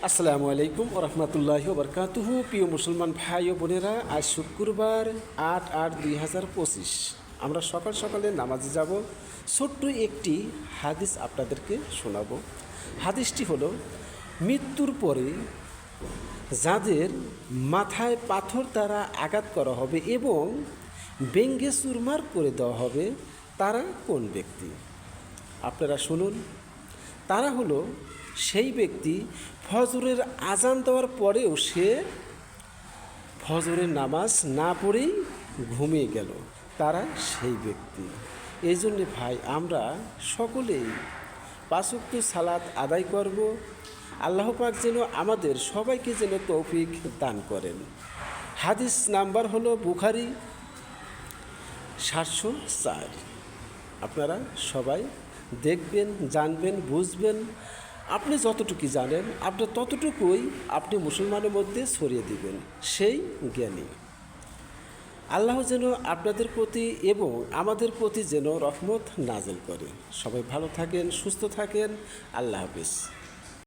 আসসালামু আলাইকুম ওরহমতুল্লাহি ওবরকাতুহু। প্রিয় মুসলমান ভাই ও বোনেরা, আজ শুক্রবার 8/8/2025 আমরা সকাল সকালে নামাজে যাব। ছোট্ট একটি হাদিস আপনাদেরকে শোনাবো। হাদিসটি হলো, মৃত্যুর পরে যাদের মাথায় পাথর দ্বারা আঘাত করা হবে এবং ব্যঙ্গে চুরমার করে দেওয়া হবে, তারা কোন ব্যক্তি? আপনারা শুনুন। তারা হলো সেই ব্যক্তি, ফজরের আজান দেওয়ার পরেও সে ফজরের নামাজ না পড়েই ঘুমিয়ে গেল, তারা সেই ব্যক্তি। এই জন্যে ভাই, আমরা সকলেই 5 ওয়াক্ত সালাত আদায় করব। আল্লাহ পাক যেন আমাদের সবাইকে যেন তৌফিক দান করেন। হাদিস নাম্বার হলো বুখারী 704। আপনারা সবাই দেখবেন, জানবেন, বুঝবেন। আপনি যতটুকু জানেন, আপনার ততটুকুই আপনি মুসলমানের মধ্যে ছড়িয়ে দিবেন, সেই জ্ঞানী। আল্লাহ যেন আপনাদের প্রতি এবং আমাদের প্রতি যেন রহমত নাজেল করে। সবাই ভালো থাকেন, সুস্থ থাকেন। আল্লাহ হাফেজ।